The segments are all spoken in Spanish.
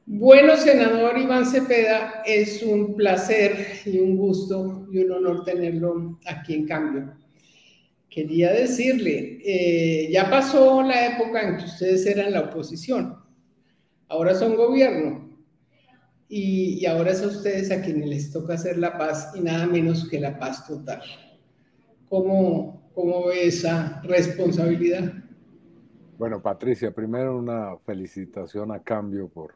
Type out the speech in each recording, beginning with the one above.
Bueno, senador Iván Cepeda, es un placer y un gusto y un honor tenerlo aquí en Cambio. Quería decirle, ya pasó la época en que ustedes eran la oposición, ahora son gobierno y ahora es a ustedes a quienes les toca hacer la paz y nada menos que la paz total. ¿Cómo ve esa responsabilidad? Bueno, Patricia, primero una felicitación a Cambio por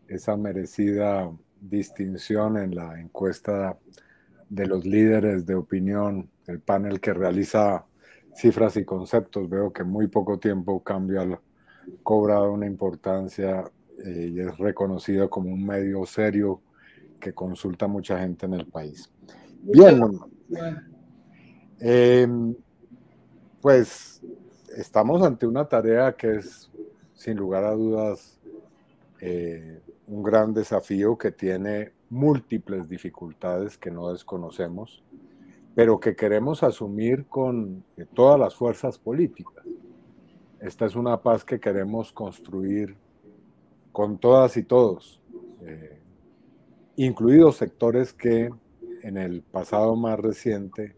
esa merecida distinción en la encuesta de los líderes de opinión, el panel que realiza cifras y conceptos. Veo que en muy poco tiempo Cambio ha cobrado una importancia y es reconocido como un medio serio que consulta a mucha gente en el país. Muchas Bien, gracias. eh, pues estamos ante una tarea que es, sin lugar a dudas, un gran desafío que tiene múltiples dificultades que no desconocemos, pero que queremos asumir con todas las fuerzas políticas. Esta es una paz que queremos construir con todas y todos, incluidos sectores que en el pasado más reciente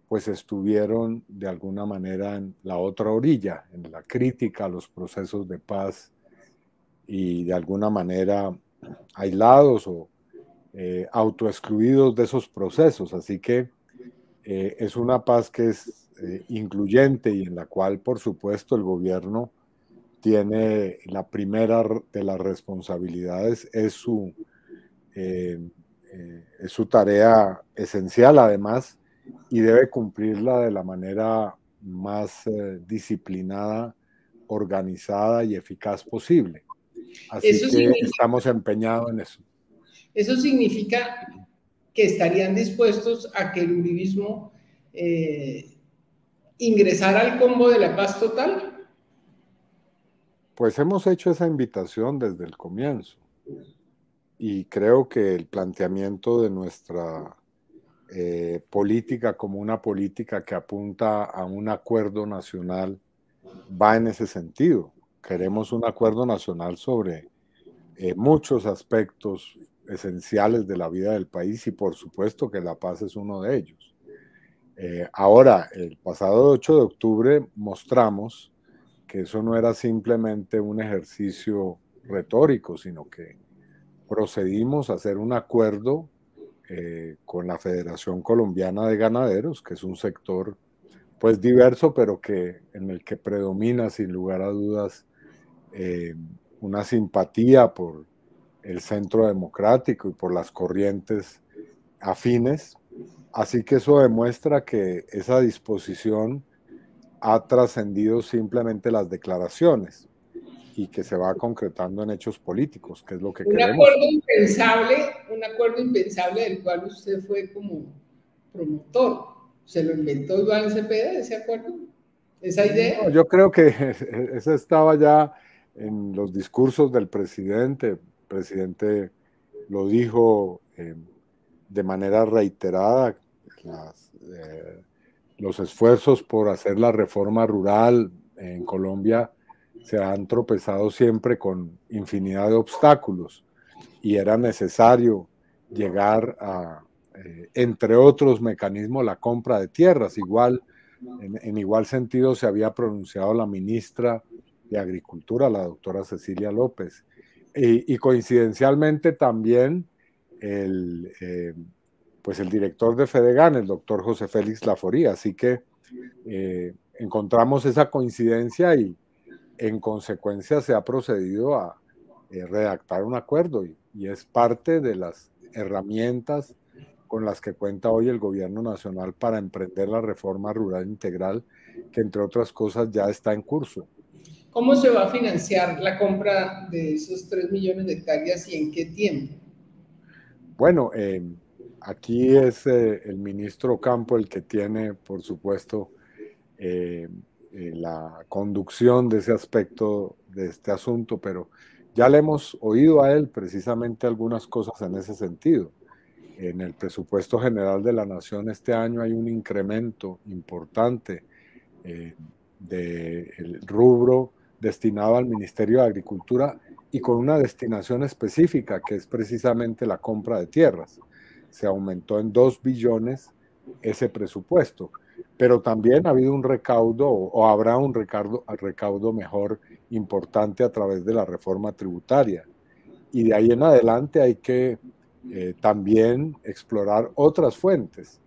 pues estuvieron de alguna manera en la otra orilla, en la crítica a los procesos de paz y de alguna manera aislados o autoexcluidos de esos procesos. Así que es una paz que es incluyente y en la cual, por supuesto, el gobierno tiene la primera de las responsabilidades, eh, es su tarea esencial además y debe cumplirla de la manera más disciplinada, organizada y eficaz posible. Así Eso que significa, estamos empeñados en eso. eso significa que estarían dispuestos a que el uribismo ingresara al combo de la paz total. Pues hemos hecho esa invitación desde el comienzo y creo que el planteamiento de nuestra política como una política que apunta a un acuerdo nacional va en ese sentido. Queremos un acuerdo nacional sobre muchos aspectos esenciales de la vida del país y por supuesto que la paz es uno de ellos. Ahora, el pasado 8 de octubre mostramos que eso no era simplemente un ejercicio retórico, sino que procedimos a hacer un acuerdo con la Federación Colombiana de Ganaderos, que es un sector pues diverso, pero que en el que predomina sin lugar a dudas eh, una simpatía por el centro democrático y por las corrientes afines. Así que eso demuestra que esa disposición ha trascendido simplemente las declaraciones y que se va concretando en hechos políticos, que es lo que queremos. Un acuerdo impensable del cual usted fue como promotor. ¿Se lo inventó Iván Cepeda ese acuerdo? ¿Esa No, idea? yo creo que eso estaba ya en los discursos del presidente. El presidente lo dijo de manera reiterada, los esfuerzos por hacer la reforma rural en Colombia se han tropezado siempre con infinidad de obstáculos y era necesario llegar a, entre otros mecanismos, la compra de tierras. Igual, en igual sentido se había pronunciado la ministra de Agricultura, la doctora Cecilia López. Y coincidencialmente también el, pues el director de Fedegan, el doctor José Félix Laforía. Así que encontramos esa coincidencia y en consecuencia se ha procedido a redactar un acuerdo y es parte de las herramientas con las que cuenta hoy el gobierno nacional para emprender la reforma rural integral, que entre otras cosas ya está en curso. ¿Cómo se va a financiar la compra de esos 3 millones de hectáreas y en qué tiempo? Bueno, aquí es el ministro Campo el que tiene, por supuesto, eh, la conducción de ese aspecto de este asunto, pero ya le hemos oído a él precisamente algunas cosas en ese sentido. En el presupuesto general de la Nación este año hay un incremento importante del rubro destinado al Ministerio de Agricultura y con una destinación específica, que es precisamente la compra de tierras. Se aumentó en 2 billones ese presupuesto, pero también ha habido un recaudo, o habrá un recaudo mejor importante a través de la reforma tributaria. Y de ahí en adelante hay que también explorar otras fuentes.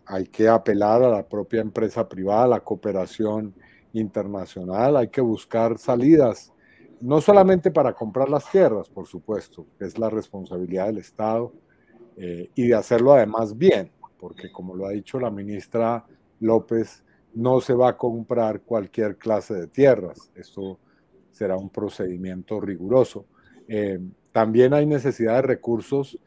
Hay que apelar a la propia empresa privada, a la cooperación internacional, hay que buscar salidas, no solamente para comprar las tierras, por supuesto, que es la responsabilidad del Estado, y de hacerlo además bien, porque como lo ha dicho la ministra López, no se va a comprar cualquier clase de tierras, esto será un procedimiento riguroso. También hay necesidad de recursos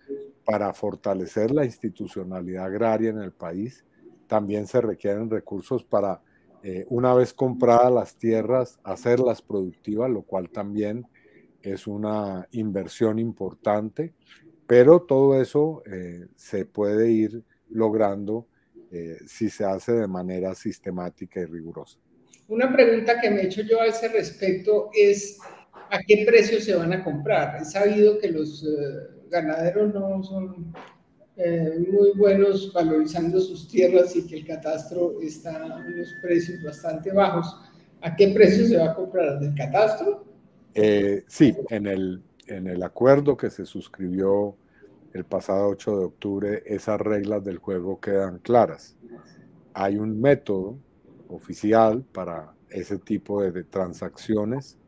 para fortalecer la institucionalidad agraria en el país. También se requieren recursos para, una vez compradas las tierras, hacerlas productivas, lo cual también es una inversión importante, pero todo eso se puede ir logrando si se hace de manera sistemática y rigurosa. Una pregunta que me he hecho yo a ese respecto es ¿a qué precio se van a comprar? He sabido que los ganaderos no son muy buenos valorizando sus tierras y que el catastro está a unos precios bastante bajos. ¿A qué precio se va a comprar? ¿Del catastro? Sí, en el acuerdo que se suscribió el pasado 8 de octubre, esas reglas del juego quedan claras. Hay un método oficial para ese tipo de transacciones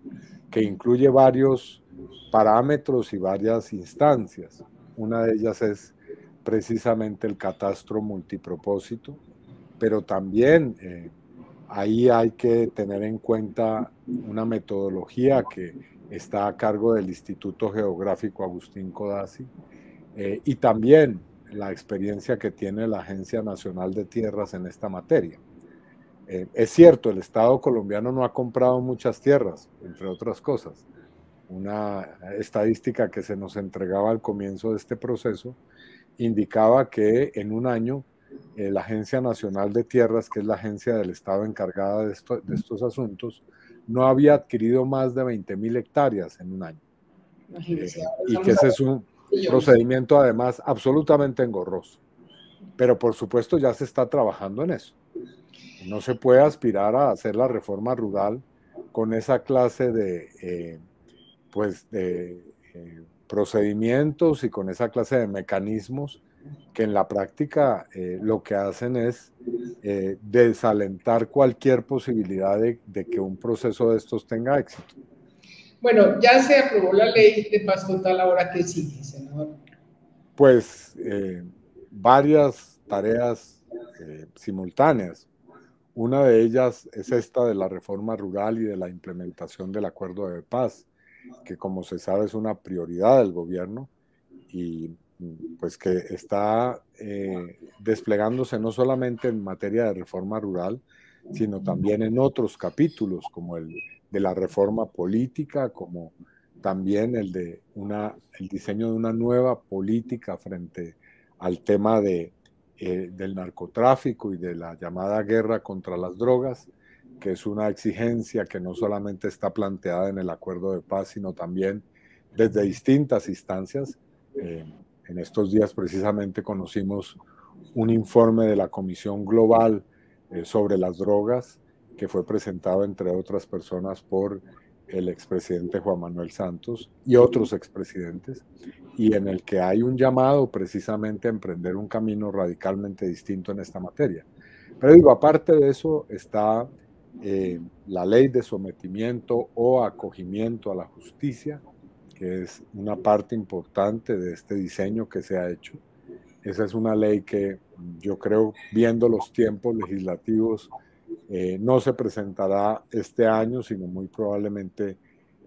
que incluye varios parámetros y varias instancias. Una de ellas es precisamente el catastro multipropósito, pero también ahí hay que tener en cuenta una metodología que está a cargo del Instituto Geográfico Agustín Codazzi, y también la experiencia que tiene la Agencia Nacional de Tierras en esta materia. Es cierto, el Estado colombiano no ha comprado muchas tierras, entre otras cosas. Una estadística que se nos entregaba al comienzo de este proceso indicaba que en un año la Agencia Nacional de Tierras, que es la agencia del Estado encargada de estos asuntos, no había adquirido más de 20.000 hectáreas en un año. Y que ese es un procedimiento además absolutamente engorroso. Pero por supuesto ya se está trabajando en eso. No se puede aspirar a hacer la reforma rural con esa clase de, procedimientos y con esa clase de mecanismos que en la práctica lo que hacen es desalentar cualquier posibilidad de que un proceso de estos tenga éxito. Bueno, ya se aprobó la ley de paz total, ahora ¿qué sigue, senador? Pues varias tareas simultáneas. Una de ellas es esta de la reforma rural y de la implementación del acuerdo de paz, que como se sabe es una prioridad del gobierno y pues que está desplegándose no solamente en materia de reforma rural, sino también en otros capítulos como el de la reforma política, como también el de el diseño de una nueva política frente al tema del narcotráfico y de la llamada guerra contra las drogas, que es una exigencia que no solamente está planteada en el acuerdo de paz, sino también desde distintas instancias. En estos días precisamente conocimos un informe de la Comisión Global sobre las drogas que fue presentado, entre otras personas, por el expresidente Juan Manuel Santos y otros expresidentes, y en el que hay un llamado precisamente a emprender un camino radicalmente distinto en esta materia. Pero digo, aparte de eso está la ley de sometimiento o acogimiento a la justicia, que es una parte importante de este diseño que se ha hecho. Esa es una ley que yo creo, viendo los tiempos legislativos, no se presentará este año, sino muy probablemente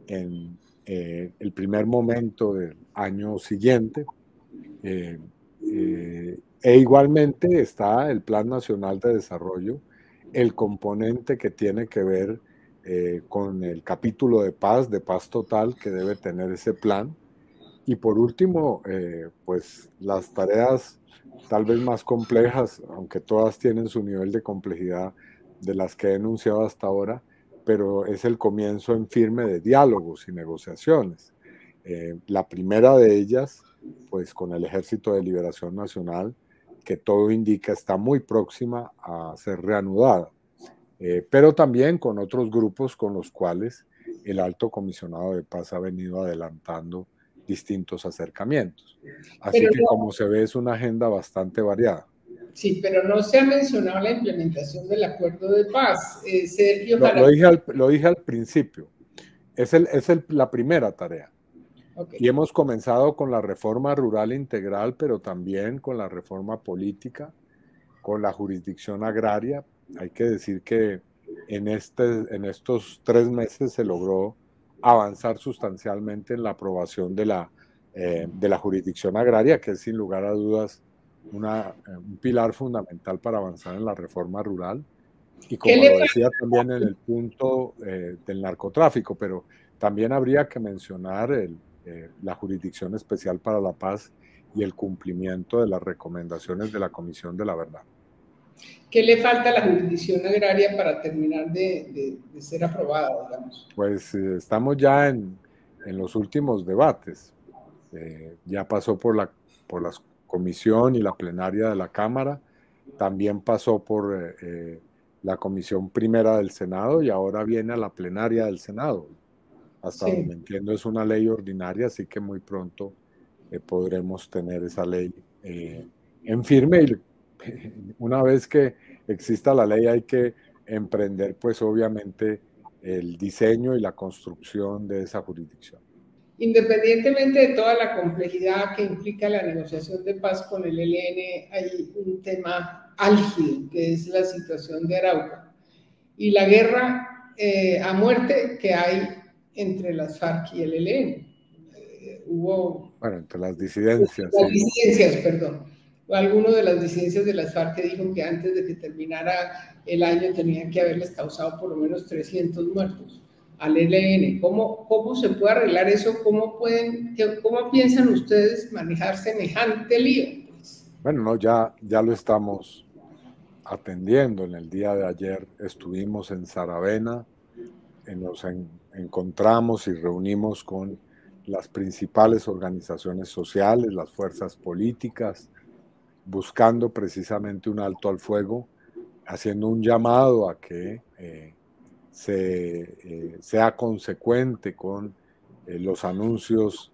en el primer momento del año siguiente. E igualmente está el Plan Nacional de Desarrollo, el componente que tiene que ver con el capítulo de paz total que debe tener ese plan. Y por último, pues las tareas tal vez más complejas, aunque todas tienen su nivel de complejidad de las que he enunciado hasta ahora, pero es el comienzo en firme de diálogos y negociaciones. La primera de ellas, pues con el Ejército de Liberación Nacional, que todo indica está muy próxima a ser reanudada, pero también con otros grupos con los cuales el Alto Comisionado de Paz ha venido adelantando distintos acercamientos. Así Pero que no, como se ve es una agenda bastante variada. sí, pero no se ha mencionado la implementación del acuerdo de paz. Sergio Lo Jaramillo. lo dije al principio, la primera tarea. Okay. Y hemos comenzado con la reforma rural integral, pero también con la reforma política, con la jurisdicción agraria. Hay que decir que en estos 3 meses se logró avanzar sustancialmente en la aprobación de la jurisdicción agraria, que es sin lugar a dudas un pilar fundamental para avanzar en la reforma rural. Y ¿Qué como le lo decía también en el punto del narcotráfico, pero también habría que mencionar la Jurisdicción Especial para la Paz y el cumplimiento de las recomendaciones de la Comisión de la Verdad. ¿Qué le falta a la jurisdicción agraria para terminar de ser aprobada, digamos? Pues estamos ya en los últimos debates. Ya pasó por la comisión y la plenaria de la Cámara, también pasó por la comisión primera del Senado y ahora viene a la plenaria del Senado. Hasta Sí. donde entiendo es una ley ordinaria, así que muy pronto podremos tener esa ley en firme. Y una vez que exista la ley hay que emprender pues obviamente el diseño y la construcción de esa jurisdicción. Independientemente de toda la complejidad que implica la negociación de paz con el ELN, hay un tema álgido, que es la situación de Arauca y la guerra a muerte que hay entre las FARC y el ELN. Hubo Bueno, entre las disidencias, sí. disidencias, perdón. Alguno de las disidencias de las FARC que dijo que antes de que terminara el año tenían que haberles causado por lo menos 300 muertos al ELN. ¿Cómo se puede arreglar eso? ¿Cómo piensan ustedes manejar semejante lío? Bueno, no, ya lo estamos atendiendo. En el día de ayer estuvimos en Saravena, encontramos y reunimos con las principales organizaciones sociales, las fuerzas políticas, buscando precisamente un alto al fuego, haciendo un llamado a que sea consecuente con los anuncios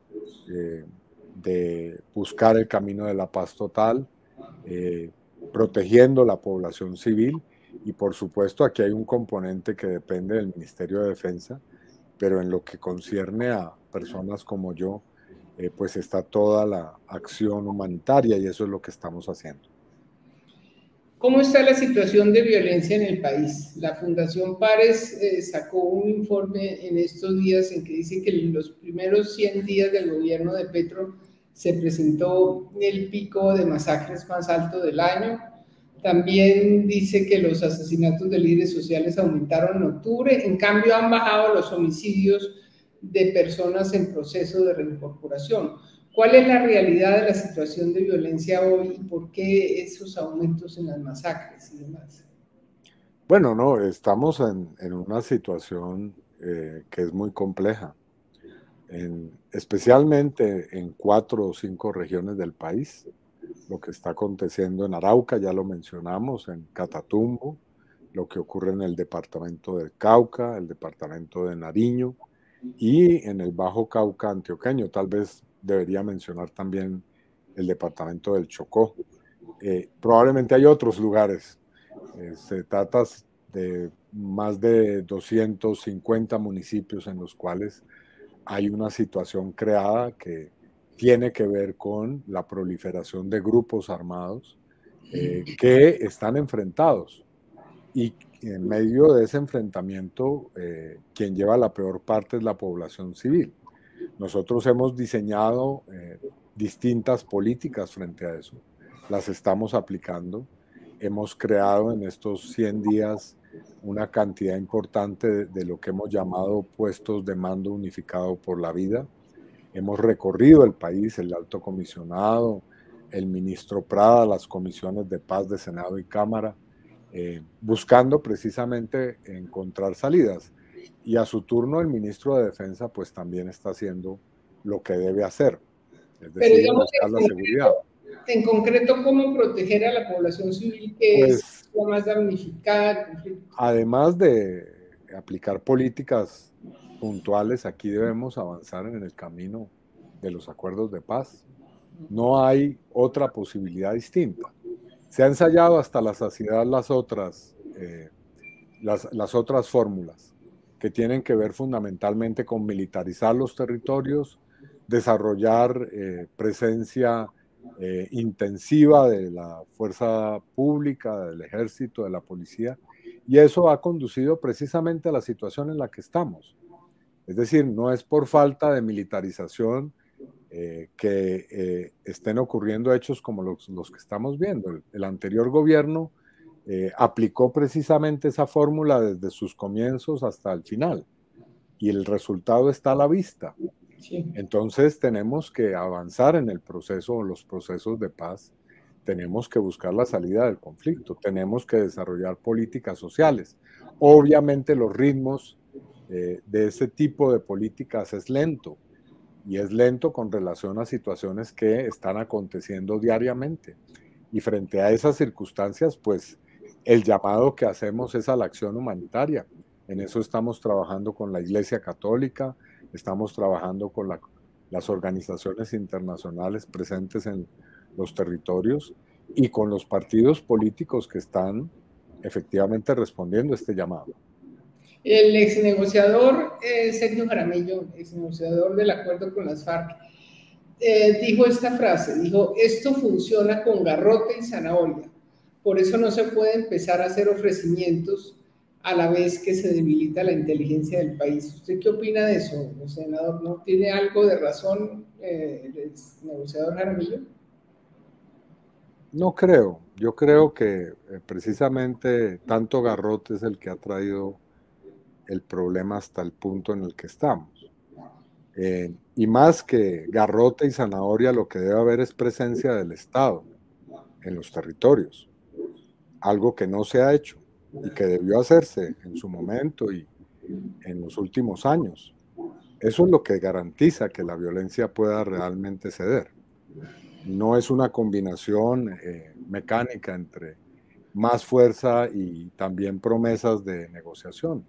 de buscar el camino de la paz total, protegiendo la población civil. Y por supuesto aquí hay un componente que depende del Ministerio de Defensa, pero en lo que concierne a personas como yo, pues está toda la acción humanitaria y eso es lo que estamos haciendo. ¿Cómo está la situación de violencia en el país? La Fundación Pares sacó un informe en estos días en que dice que en los primeros 100 días del gobierno de Petro se presentó el pico de masacres más alto del año. También dice que los asesinatos de líderes sociales aumentaron en octubre, en cambio han bajado los homicidios de personas en proceso de reincorporación. ¿Cuál es la realidad de la situación de violencia hoy y por qué esos aumentos en las masacres y demás? Bueno, no, estamos en una situación que es muy compleja, especialmente en 4 o 5 regiones del país. Lo que está aconteciendo en Arauca, ya lo mencionamos, en Catatumbo, lo que ocurre en el departamento del Cauca, el departamento de Nariño y en el Bajo Cauca antioqueño. Tal vez debería mencionar también el departamento del Chocó. Probablemente hay otros lugares. Se trata de más de 250 municipios en los cuales hay una situación creada que tiene que ver con la proliferación de grupos armados que están enfrentados. Y en medio de ese enfrentamiento, quien lleva la peor parte es la población civil. Nosotros hemos diseñado distintas políticas frente a eso. Las estamos aplicando. Hemos creado en estos 100 días una cantidad importante de lo que hemos llamado puestos de mando unificado por la vida. Hemos recorrido el país, el alto comisionado, el ministro Prada, las comisiones de paz de Senado y Cámara, buscando precisamente encontrar salidas. Y a su turno el ministro de Defensa pues también está haciendo lo que debe hacer, es Pero decir, digamos, buscar la seguridad. en concreto, ¿cómo proteger a la población civil que es Pues la más damnificada del conflicto? además de aplicar políticas puntuales, aquí debemos avanzar en el camino de los acuerdos de paz. No hay otra posibilidad distinta. Se ha ensayado hasta la saciedad las otras fórmulas que tienen que ver fundamentalmente con militarizar los territorios, desarrollar presencia intensiva de la fuerza pública, del ejército, de la policía, y eso ha conducido precisamente a la situación en la que estamos. Es decir, no es por falta de militarización que estén ocurriendo hechos como los que estamos viendo. El anterior gobierno aplicó precisamente esa fórmula desde sus comienzos hasta el final y el resultado está a la vista. Sí. Entonces tenemos que avanzar en el proceso, los procesos de paz, tenemos que buscar la salida del conflicto, tenemos que desarrollar políticas sociales. Obviamente los ritmos de ese tipo de políticas es lento, y es lento con relación a situaciones que están aconteciendo diariamente. Y frente a esas circunstancias, pues el llamado que hacemos es a la acción humanitaria. En eso estamos trabajando con la Iglesia Católica, estamos trabajando con las organizaciones internacionales presentes en los territorios y con los partidos políticos que están efectivamente respondiendo a este llamado. El ex negociador Sergio Jaramillo, ex negociador del acuerdo con las FARC, dijo esta frase, dijo, esto funciona con garrote y zanahoria, por eso no se puede empezar a hacer ofrecimientos a la vez que se debilita la inteligencia del país. ¿Usted qué opina de eso, senador? ¿No tiene algo de razón el negociador Jaramillo? No creo, yo creo que precisamente tanto garrote es el que ha traído el problema hasta el punto en el que estamos. Y más que garrote y zanahoria, lo que debe haber es presencia del Estado en los territorios, algo que no se ha hecho y que debió hacerse en su momento y en los últimos años. Eso es lo que garantiza que la violencia pueda realmente ceder. No es una combinación mecánica entre más fuerza y también promesas de negociación.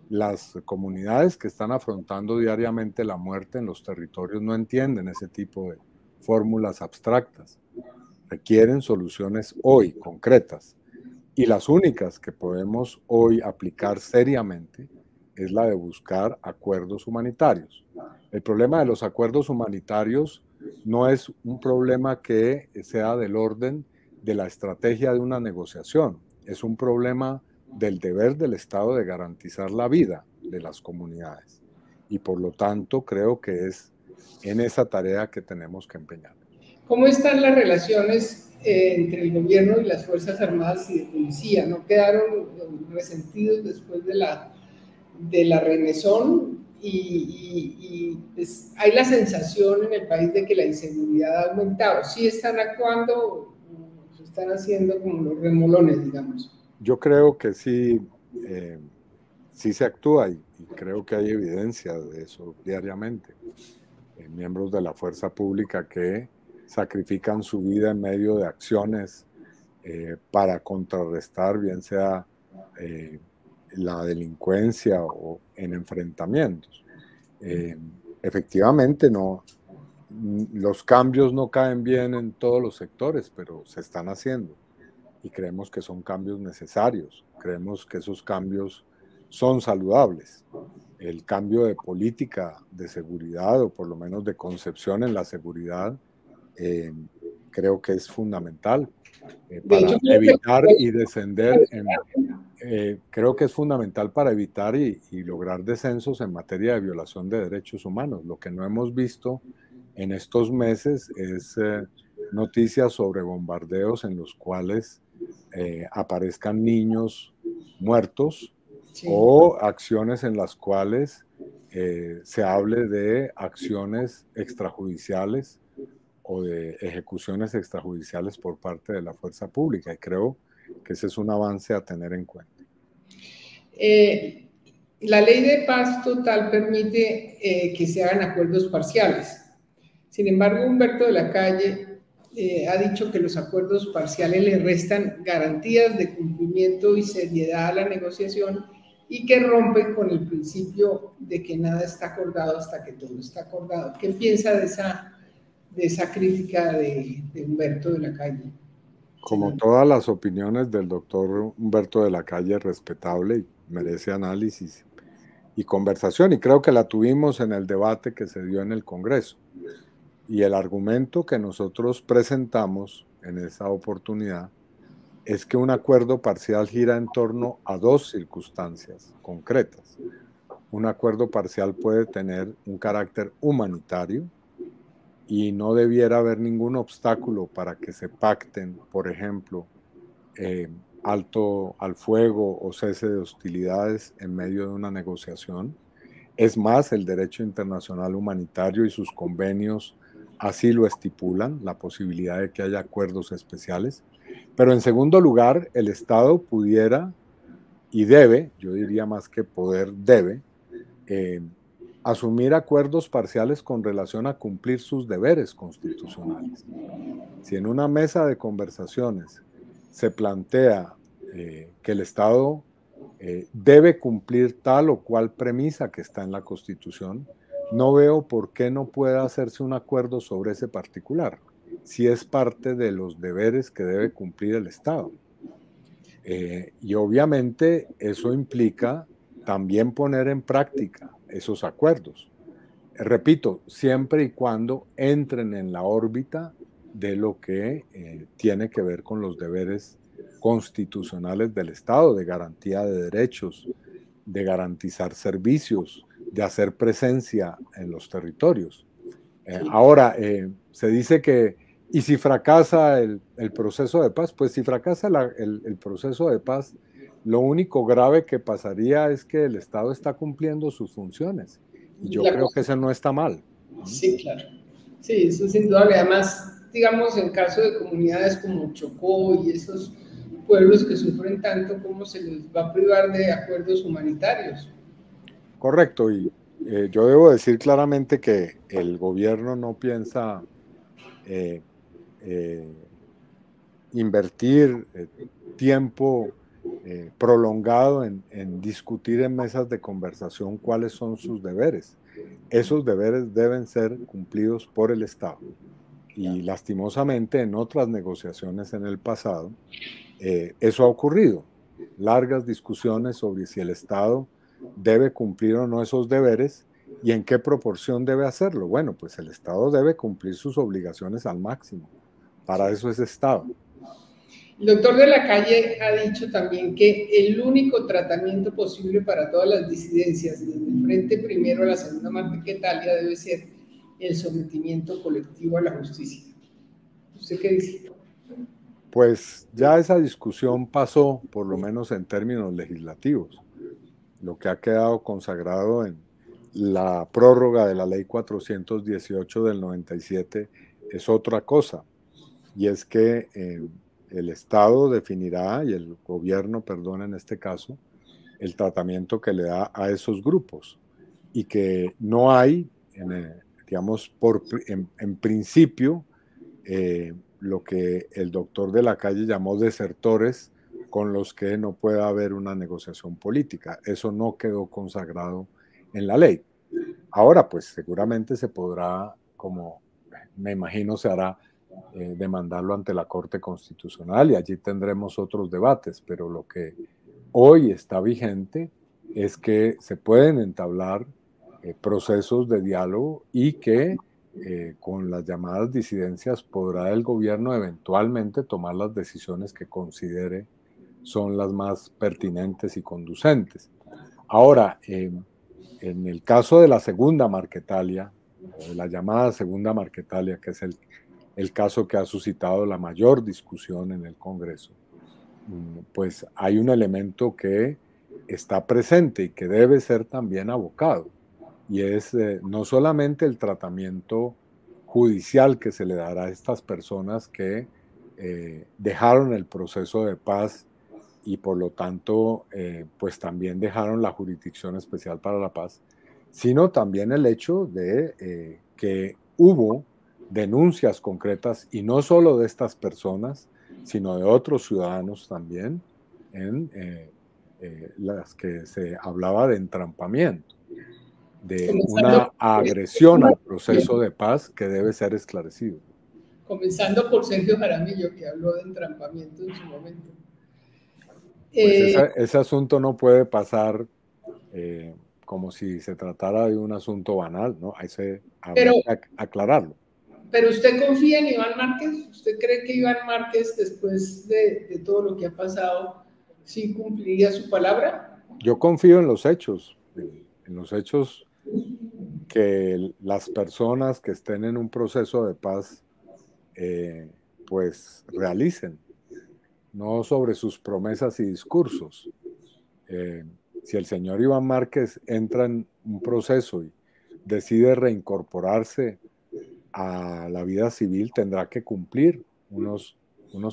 Las comunidades que están afrontando diariamente la muerte en los territorios no entienden ese tipo de fórmulas abstractas. Requieren soluciones hoy, concretas. Y las únicas que podemos hoy aplicar seriamente es la de buscar acuerdos humanitarios. El problema de los acuerdos humanitarios no es un problema que sea del orden de la estrategia de una negociación, es un problema del deber del Estado de garantizar la vida de las comunidades. Y por lo tanto creo que es en esa tarea que tenemos que empeñar. ¿Cómo están las relaciones entre el gobierno y las Fuerzas Armadas y de Policía? ¿No quedaron resentidos después de la remesón? Pues, hay la sensación en el país de que la inseguridad ha aumentado. ¿Sí están actuando o se están haciendo como los remolones, digamos? Yo creo que sí, sí se actúa y creo que hay evidencia de eso diariamente. Miembros de la fuerza pública que sacrifican su vida en medio de acciones para contrarrestar, bien sea la delincuencia o en enfrentamientos. Efectivamente, no, los cambios no caen bien en todos los sectores, pero se están haciendo y creemos que son cambios necesarios, creemos que esos cambios son saludables. El cambio de política de seguridad o por lo menos de concepción en la seguridad creo que es fundamental De hecho, para evitar y descender creo que es fundamental para evitar y lograr descensos en materia de violación de derechos humanos. Lo que no hemos visto en estos meses es noticias sobre bombardeos en los cuales aparezcan niños muertos sí. o acciones en las cuales se hable de acciones extrajudiciales o de ejecuciones extrajudiciales por parte de la fuerza pública. Y creo que ese es un avance a tener en cuenta. Eh, La ley de paz total permite que se hagan acuerdos parciales. Sin embargo, Humberto de la Calle ha dicho que los acuerdos parciales le restan garantías de cumplimiento y seriedad a la negociación y que rompen con el principio de que nada está acordado hasta que todo está acordado. ¿Qué piensa de esa crítica de Humberto de la Calle? Como todas las opiniones del doctor Humberto de la Calle, respetable y merece análisis y conversación, y creo que la tuvimos en el debate que se dio en el Congreso. Y el argumento que nosotros presentamos en esa oportunidad es que un acuerdo parcial gira en torno a dos circunstancias concretas. Un acuerdo parcial puede tener un carácter humanitario y no debiera haber ningún obstáculo para que se pacten, por ejemplo, alto al fuego o cese de hostilidades en medio de una negociación. Es más, el derecho internacional humanitario y sus convenios así lo estipulan, la posibilidad de que haya acuerdos especiales. Pero en segundo lugar, el Estado pudiera y debe, yo diría más que poder, debe, asumir acuerdos parciales con relación a cumplir sus deberes constitucionales. Si en una mesa de conversaciones se plantea que el Estado debe cumplir tal o cual premisa que está en la Constitución, no veo por qué no pueda hacerse un acuerdo sobre ese particular, si es parte de los deberes que debe cumplir el Estado. Y obviamente eso implica también poner en práctica esos acuerdos. Repito, siempre y cuando entren en la órbita de lo que tiene que ver con los deberes constitucionales del Estado, de garantía de derechos, de garantizar servicios, de hacer presencia en los territorios. Ahora, se dice que, ¿y si fracasa el proceso de paz? Pues si fracasa el proceso de paz, lo único grave que pasaría es que el Estado está cumpliendo sus funciones. Y yo creo que eso no está mal. Sí, claro. Sí, eso es indudable. Además, digamos, en caso de comunidades como Chocó y esos pueblos que sufren tanto, ¿cómo se les va a privar de acuerdos humanitarios? Correcto, y yo debo decir claramente que el gobierno no piensa eh, eh, invertir tiempo prolongado en discutir en mesas de conversación cuáles son sus deberes. Esos deberes deben ser cumplidos por el Estado. Y lastimosamente en otras negociaciones en el pasado, eso ha ocurrido. Largas discusiones sobre si el Estado debe cumplir o no esos deberes y en qué proporción debe hacerlo. Bueno, pues el Estado debe cumplir sus obligaciones al máximo. Para eso es Estado. El doctor de la Calle ha dicho también que el único tratamiento posible para todas las disidencias, desde el Frente Primero a la Segunda Marquetalia, debe ser el sometimiento colectivo a la justicia. ¿Usted qué dice? Pues ya esa discusión pasó, por lo menos en términos legislativos. Lo que ha quedado consagrado en la prórroga de la Ley 418 del 97 es otra cosa, y es que el Estado definirá, y el gobierno, perdón, en este caso, el tratamiento que le da a esos grupos, y que no hay, digamos, en principio, lo que el doctor de la Calle llamó desertores con los que no pueda haber una negociación política. Eso no quedó consagrado en la ley. Ahora, pues seguramente se podrá, como me imagino se hará, demandarlo ante la Corte Constitucional y allí tendremos otros debates, pero lo que hoy está vigente es que se pueden entablar procesos de diálogo y que con las llamadas disidencias podrá el gobierno eventualmente tomar las decisiones que considere son las más pertinentes y conducentes. Ahora, en el caso de la segunda Marquetalia, o de la llamada segunda Marquetalia, que es el caso que ha suscitado la mayor discusión en el Congreso, pues hay un elemento que está presente y que debe ser también abocado, y es no solamente el tratamiento judicial que se le dará a estas personas que dejaron el proceso de paz y por lo tanto, pues también dejaron la Jurisdicción Especial para la Paz, sino también el hecho de que hubo denuncias concretas, y no solo de estas personas, sino de otros ciudadanos también, en las que se hablaba de entrampamiento, de Comenzando, una agresión al proceso de paz que debe ser esclarecido. comenzando por Sergio Jaramillo, que habló de entrampamiento en su momento. Pues ese asunto no puede pasar como si se tratara de un asunto banal, ¿no? Habrá que aclararlo. Pero usted confía en Iván Márquez. ¿Usted cree que Iván Márquez, después de todo lo que ha pasado, sí cumpliría su palabra? Yo confío en los hechos que las personas que estén en un proceso de paz pues realicen, no sobre sus promesas y discursos. Si el señor Iván Márquez entra en un proceso y decide reincorporarse a la vida civil, tendrá que cumplir unos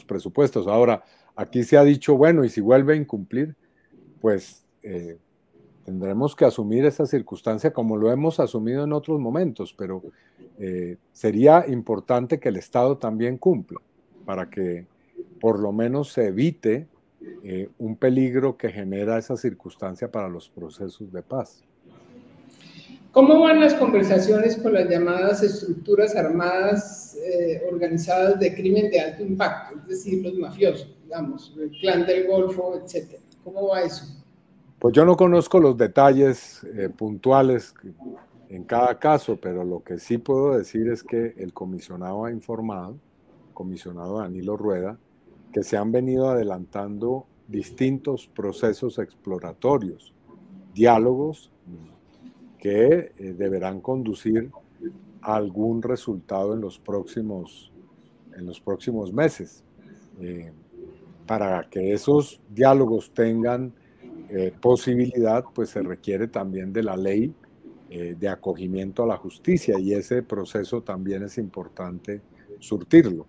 presupuestos. Ahora, aquí se ha dicho, bueno, y si vuelve a incumplir, pues tendremos que asumir esa circunstancia como lo hemos asumido en otros momentos, pero sería importante que el Estado también cumpla para que por lo menos se evite un peligro que genera esa circunstancia para los procesos de paz. ¿Cómo van las conversaciones con las llamadas estructuras armadas organizadas de crimen de alto impacto, es decir, los mafiosos, digamos, el Clan del Golfo, etcétera? ¿Cómo va eso? Pues yo no conozco los detalles puntuales en cada caso, pero lo que sí puedo decir es que el comisionado ha informado, comisionado Danilo Rueda, que se han venido adelantando distintos procesos exploratorios, diálogos que deberán conducir a algún resultado en los próximos meses. Para que esos diálogos tengan posibilidad, pues se requiere también de la ley de acogimiento a la justicia, y ese proceso también es importante surtirlo.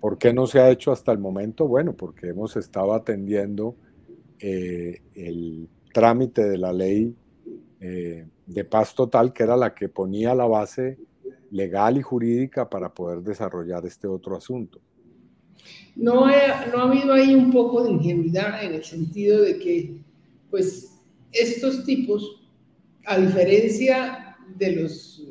¿Por qué no se ha hecho hasta el momento? Bueno, porque hemos estado atendiendo el trámite de la ley de paz total, que era la que ponía la base legal y jurídica para poder desarrollar este otro asunto. ¿No ha habido ahí un poco de ingenuidad en el sentido de que, pues, estos tipos, a diferencia de los,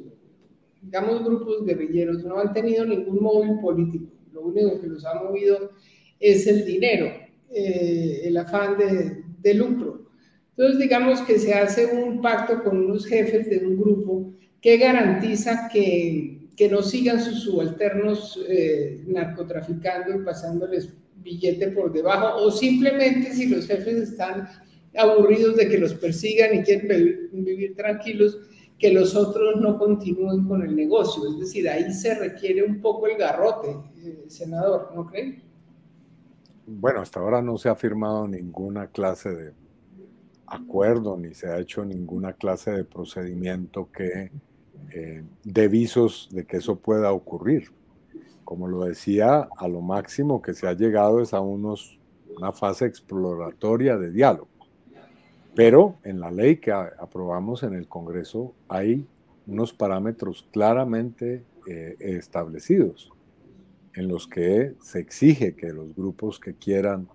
digamos, grupos guerrilleros, no han tenido ningún móvil político? Lo único que los ha movido es el dinero, el afán de lucro. Entonces, digamos que se hace un pacto con unos jefes de un grupo que garantiza que no sigan sus subalternos narcotraficando y pasándoles billete por debajo, o simplemente si los jefes están aburridos de que los persigan y quieren vivir tranquilos, que los otros no continúen con el negocio. Es decir, ahí se requiere un poco el garrote, senador, ¿no cree? Bueno, hasta ahora no se ha firmado ninguna clase de acuerdo ni se ha hecho ninguna clase de procedimiento que dé visos de que eso pueda ocurrir. Como lo decía, a lo máximo que se ha llegado es a una fase exploratoria de diálogo. Pero en la ley que aprobamos en el Congreso hay unos parámetros claramente establecidos en los que se exige que los grupos que quieran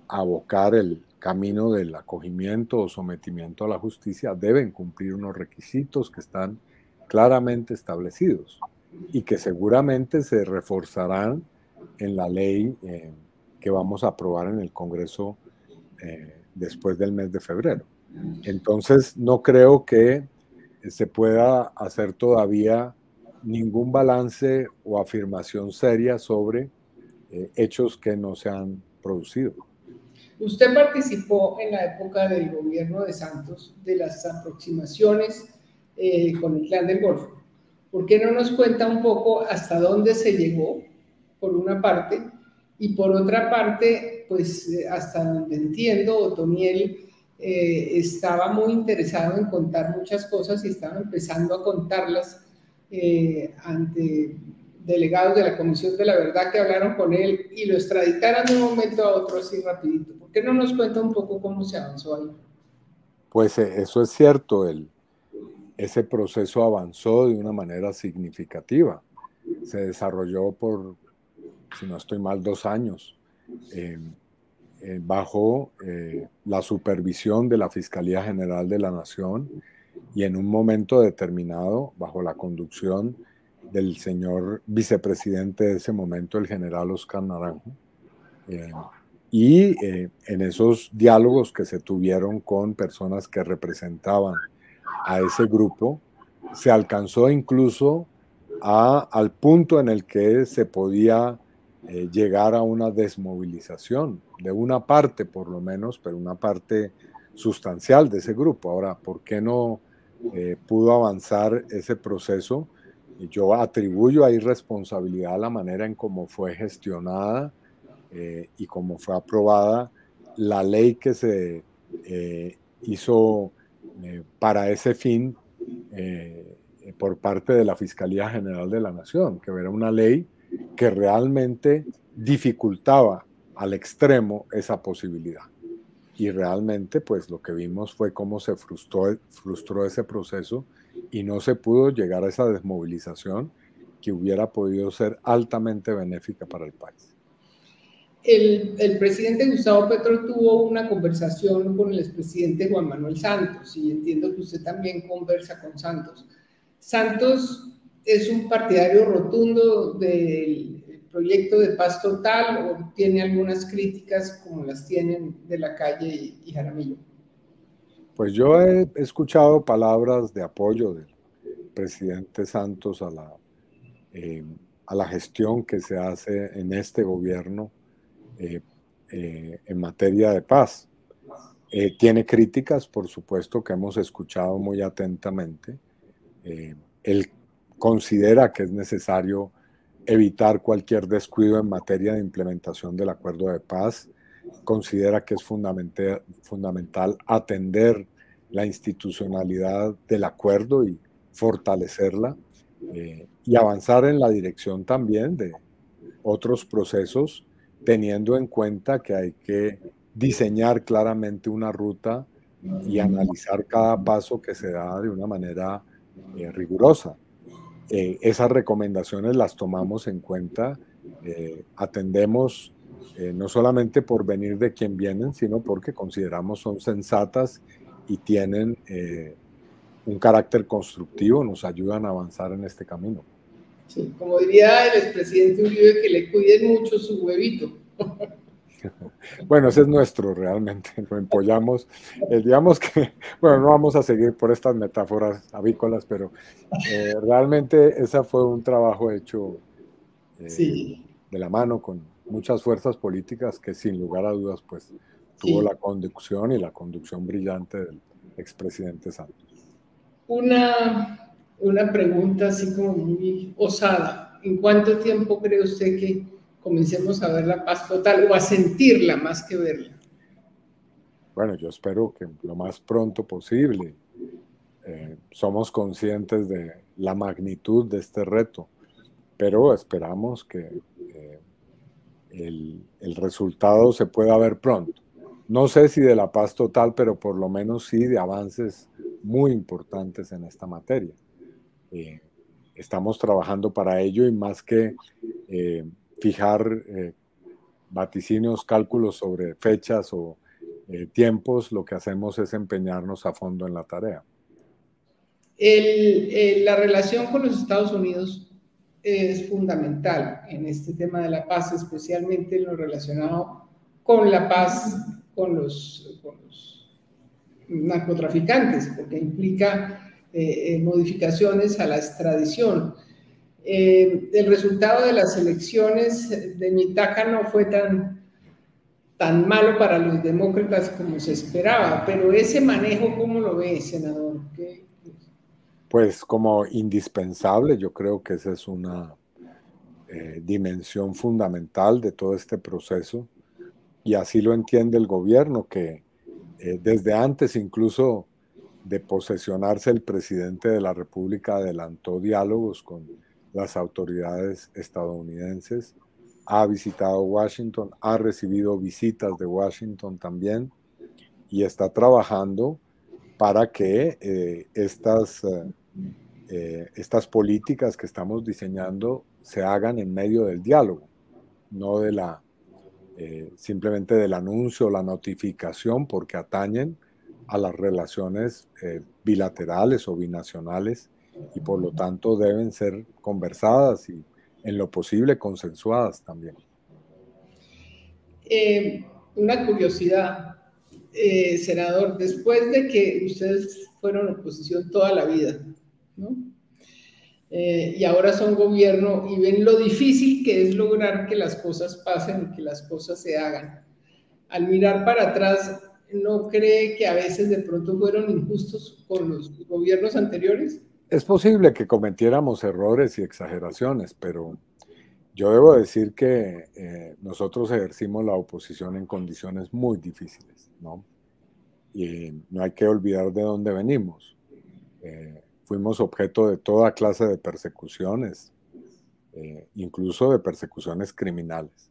abocar el camino del acogimiento o sometimiento a la justicia deben cumplir unos requisitos que están claramente establecidos y que seguramente se reforzarán en la ley que vamos a aprobar en el Congreso después del mes de febrero. Entonces, no creo que se pueda hacer todavía ningún balance o afirmación seria sobre hechos que no se han producido. Usted participó en la época del gobierno de Santos de las aproximaciones con el Clan del Golfo. ¿Por qué no nos cuenta un poco hasta dónde se llegó, por una parte, y por otra parte, pues hasta donde entiendo, Otoniel estaba muy interesado en contar muchas cosas y estaba empezando a contarlas ante delegados de la Comisión de la Verdad que hablaron con él y lo extraditaran de un momento a otro así rapidito. ¿Por qué no nos cuenta un poco cómo se avanzó ahí? Pues eso es cierto, ese proceso avanzó de una manera significativa. Se desarrolló por, si no estoy mal, 2 años, bajo la supervisión de la Fiscalía General de la Nación y en un momento determinado bajo la conducción del señor vicepresidente de ese momento, el general Oscar Naranjo. En esos diálogos que se tuvieron con personas que representaban a ese grupo, se alcanzó incluso al punto en el que se podía llegar a una desmovilización de una parte, por lo menos, pero una parte sustancial de ese grupo. Ahora, ¿por qué no pudo avanzar ese proceso? Yo atribuyo ahí responsabilidad a la manera en cómo fue gestionada y cómo fue aprobada la ley que se hizo para ese fin por parte de la Fiscalía General de la Nación, que era una ley que realmente dificultaba al extremo esa posibilidad. Y realmente, pues lo que vimos fue cómo se frustró ese proceso y no se pudo llegar a esa desmovilización que hubiera podido ser altamente benéfica para el país. El presidente Gustavo Petro tuvo una conversación con el expresidente Juan Manuel Santos, y entiendo que usted también conversa con Santos. Santos es un partidario rotundo del proyecto de paz total, o tiene algunas críticas como las tienen de la Calle y Jaramillo. Pues yo he escuchado palabras de apoyo del presidente Santos a la gestión que se hace en este gobierno en materia de paz. Tiene críticas, por supuesto, que hemos escuchado muy atentamente. Él considera que es necesario evitar cualquier descuido en materia de implementación del acuerdo de paz. Considera que es fundamental atender la institucionalidad del acuerdo y fortalecerla y avanzar en la dirección también de otros procesos, teniendo en cuenta que hay que diseñar claramente una ruta y analizar cada paso que se da de una manera rigurosa. Esas recomendaciones las tomamos en cuenta, atendemos no solamente por venir de quien vienen, sino porque consideramos son sensatas y tienen un carácter constructivo, nos ayudan a avanzar en este camino. Sí, como diría el expresidente Uribe, que le cuiden mucho su huevito. Bueno, ese es nuestro realmente, lo empollamos. Digamos que, bueno, no vamos a seguir por estas metáforas avícolas, pero realmente ese fue un trabajo hecho Sí. de la mano con muchas fuerzas políticas que sin lugar a dudas pues tuvo Sí. la conducción y la conducción brillante del expresidente Santos. Una pregunta así como muy osada. ¿En cuánto tiempo cree usted que comencemos a ver la paz total o a sentirla más que verla? Bueno, yo espero que lo más pronto posible. Somos conscientes de la magnitud de este reto, pero esperamos que el resultado se pueda ver pronto. No sé si de la paz total, pero por lo menos sí de avances muy importantes en esta materia. Estamos trabajando para ello y más que fijar vaticinios, cálculos sobre fechas o tiempos, lo que hacemos es empeñarnos a fondo en la tarea. La relación con los Estados Unidos es fundamental en este tema de la paz, especialmente en lo relacionado con la paz con los narcotraficantes, porque implica modificaciones a la extradición. El resultado de las elecciones de Mitaca no fue tan malo para los demócratas como se esperaba, pero ese manejo, ¿cómo lo ve, senador? Pues como indispensable, yo creo que esa es una dimensión fundamental de todo este proceso y así lo entiende el gobierno, que desde antes incluso de posesionarse el presidente de la República adelantó diálogos con las autoridades estadounidenses, ha visitado Washington, ha recibido visitas de Washington también y está trabajando para que estas políticas que estamos diseñando se hagan en medio del diálogo, no simplemente del anuncio o la notificación, porque atañen a las relaciones bilaterales o binacionales y por lo tanto deben ser conversadas y en lo posible consensuadas también. Una curiosidad, senador, después de que ustedes fueron oposición toda la vida, ¿no? Y ahora son gobierno y ven lo difícil que es lograr que las cosas pasen y que las cosas se hagan. Al mirar para atrás, ¿no cree que a veces de pronto fueron injustos con los gobiernos anteriores? Es posible que cometiéramos errores y exageraciones, pero yo debo decir que nosotros ejercimos la oposición en condiciones muy difíciles, ¿no? Y no hay que olvidar de dónde venimos. Fuimos objeto de toda clase de persecuciones, incluso de persecuciones criminales.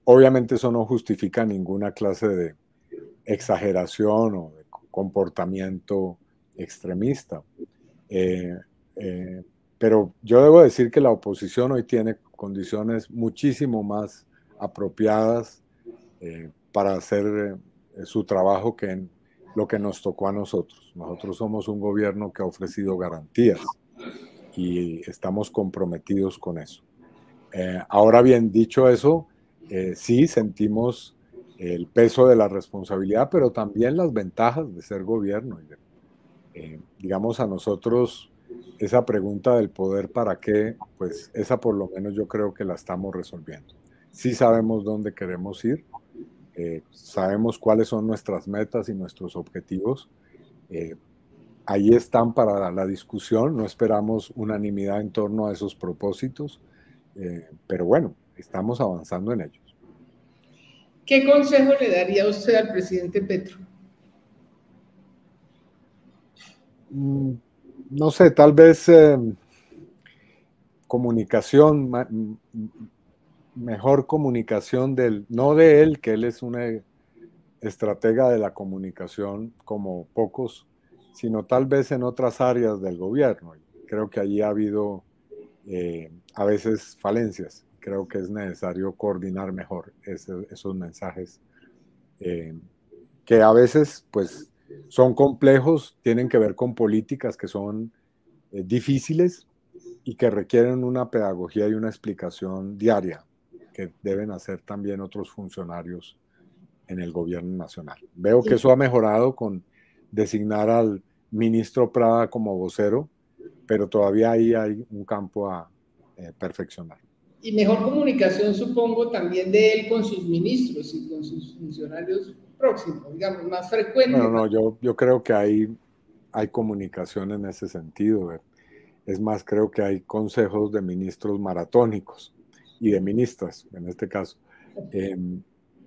Obviamente eso no justifica ninguna clase de exageración o de comportamiento extremista. Pero yo debo decir que la oposición hoy tiene condiciones muchísimo más apropiadas para hacer su trabajo que en lo que nos tocó a nosotros. Nosotros somos un gobierno que ha ofrecido garantías y estamos comprometidos con eso. Ahora bien, dicho eso, sí sentimos el peso de la responsabilidad, pero también las ventajas de ser gobierno. Digamos, a nosotros esa pregunta del poder para qué, pues esa por lo menos yo creo que la estamos resolviendo. Sí sabemos dónde queremos ir, sabemos cuáles son nuestras metas y nuestros objetivos. Ahí están para la discusión, no esperamos unanimidad en torno a esos propósitos, pero bueno, estamos avanzando en ellos. ¿Qué consejo le daría usted al presidente Petro? No sé, tal vez comunicación, mejor comunicación no de él, que él es una estratega de la comunicación como pocos, sino tal vez en otras áreas del gobierno. Creo que allí ha habido a veces falencias. Creo que es necesario coordinar mejor esos mensajes que a veces pues son complejos, tienen que ver con políticas que son difíciles y que requieren una pedagogía y una explicación diaria que deben hacer también otros funcionarios en el gobierno nacional. Veo que eso ha mejorado con designar al ministro Prada como vocero, pero todavía ahí hay un campo a perfeccionar. Y mejor comunicación, supongo, también de él con sus ministros y con sus funcionarios próximos, digamos, más frecuente. Bueno, no, yo creo que hay comunicación en ese sentido. Es más, creo que hay consejos de ministros maratónicos y de ministras, en este caso.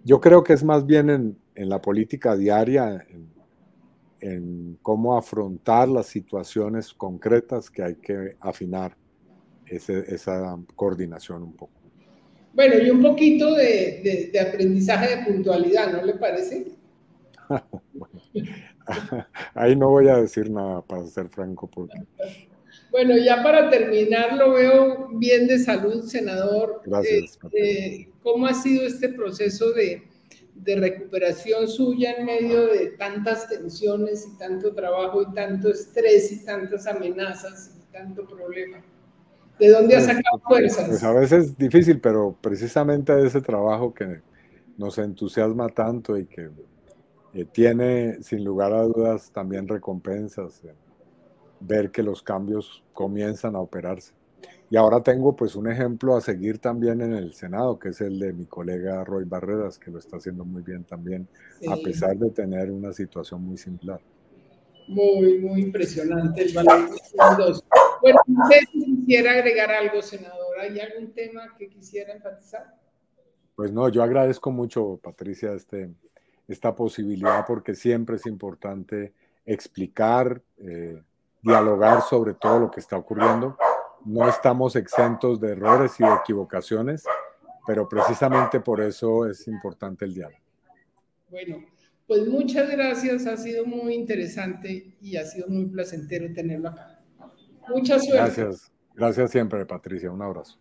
Yo creo que es más bien en la política diaria, en cómo afrontar las situaciones concretas que hay que afinar esa coordinación un poco. Bueno, y un poquito de aprendizaje de puntualidad, ¿no le parece? Bueno, ahí no voy a decir nada, para ser franco, porque... Bueno, ya para terminar, lo veo bien de salud, senador. Gracias. ¿Cómo ha sido este proceso de recuperación suya en medio de tantas tensiones y tanto trabajo y tanto estrés y tantas amenazas y tanto problema? ¿De dónde ha sacado fuerzas? Pues a veces es difícil, pero precisamente de ese trabajo que nos entusiasma tanto y que tiene sin lugar a dudas también recompensas, ver que los cambios comienzan a operarse. Y ahora tengo pues un ejemplo a seguir también en el Senado, que es el de mi colega Roy Barreras, que lo está haciendo muy bien también, sí, a pesar de tener una situación muy similar. Muy, muy impresionante el valor de los dos. Bueno, usted quisiera agregar algo, senador. ¿Hay algún tema que quisiera enfatizar? Pues no, yo agradezco mucho, Patricia, esta posibilidad, porque siempre es importante explicar, dialogar sobre todo lo que está ocurriendo, no estamos exentos de errores y de equivocaciones, pero precisamente por eso es importante el diálogo. Bueno, pues muchas gracias, ha sido muy interesante y ha sido muy placentero tenerlo acá. Mucha suerte. Gracias, gracias siempre, Patricia, un abrazo.